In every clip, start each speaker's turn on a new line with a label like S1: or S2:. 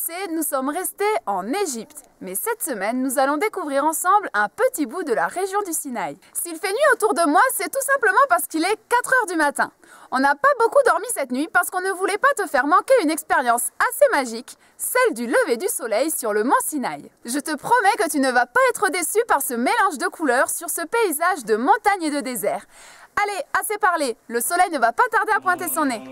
S1: passé, nous sommes restés en Égypte. Mais cette semaine, nous allons découvrir ensemble un petit bout de la région du Sinaï. S'il fait nuit autour de moi, c'est tout simplement parce qu'il est 4 heures du matin. On n'a pas beaucoup dormi cette nuit parce qu'on ne voulait pas te faire manquer une expérience assez magique, celle du lever du soleil sur le mont Sinaï. Je te promets que tu ne vas pas être déçu par ce mélange de couleurs sur ce paysage de montagne et de désert. Allez, assez parlé, le soleil ne va pas tarder à pointer son nez.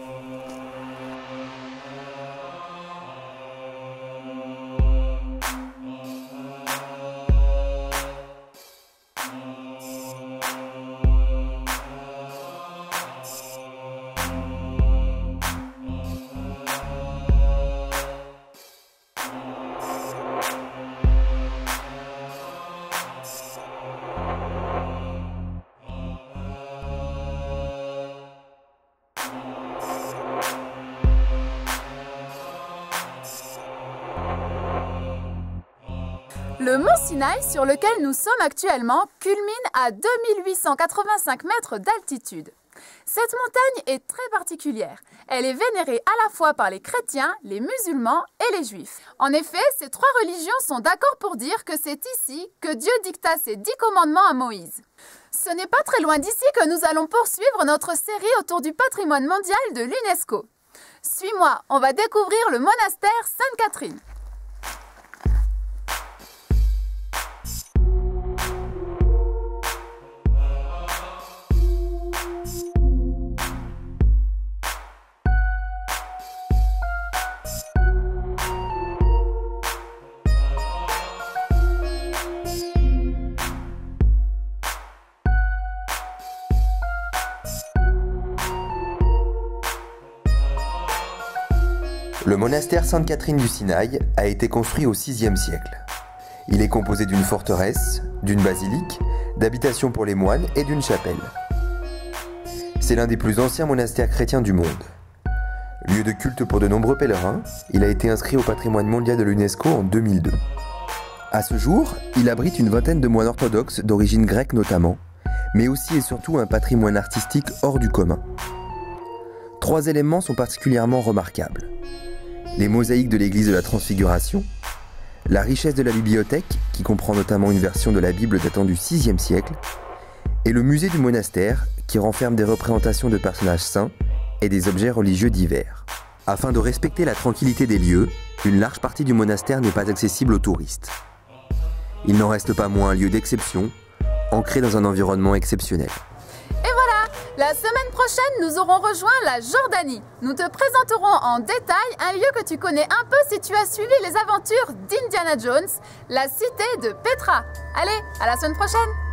S1: Le mont Sinaï, sur lequel nous sommes actuellement, culmine à 2885 mètres d'altitude. Cette montagne est très particulière. Elle est vénérée à la fois par les chrétiens, les musulmans et les juifs. En effet, ces trois religions sont d'accord pour dire que c'est ici que Dieu dicta ses 10 commandements à Moïse. Ce n'est pas très loin d'ici que nous allons poursuivre notre série autour du patrimoine mondial de l'UNESCO. Suis-moi, on va découvrir le monastère Sainte-Catherine.
S2: Le monastère Sainte-Catherine du Sinaï a été construit au VIe siècle. Il est composé d'une forteresse, d'une basilique, d'habitations pour les moines et d'une chapelle. C'est l'un des plus anciens monastères chrétiens du monde. Lieu de culte pour de nombreux pèlerins, il a été inscrit au patrimoine mondial de l'UNESCO en 2002. À ce jour, il abrite une vingtaine de moines orthodoxes d'origine grecque notamment, mais aussi et surtout un patrimoine artistique hors du commun. 3 éléments sont particulièrement remarquables. Les mosaïques de l'église de la Transfiguration, la richesse de la bibliothèque, qui comprend notamment une version de la Bible datant du VIe siècle, et le musée du monastère, qui renferme des représentations de personnages saints et des objets religieux divers. Afin de respecter la tranquillité des lieux, une large partie du monastère n'est pas accessible aux touristes. Il n'en reste pas moins un lieu d'exception, ancré dans un environnement exceptionnel.
S1: La semaine prochaine, nous aurons rejoint la Jordanie. Nous te présenterons en détail un lieu que tu connais un peu si tu as suivi les aventures d'Indiana Jones, la cité de Petra. Allez, à la semaine prochaine!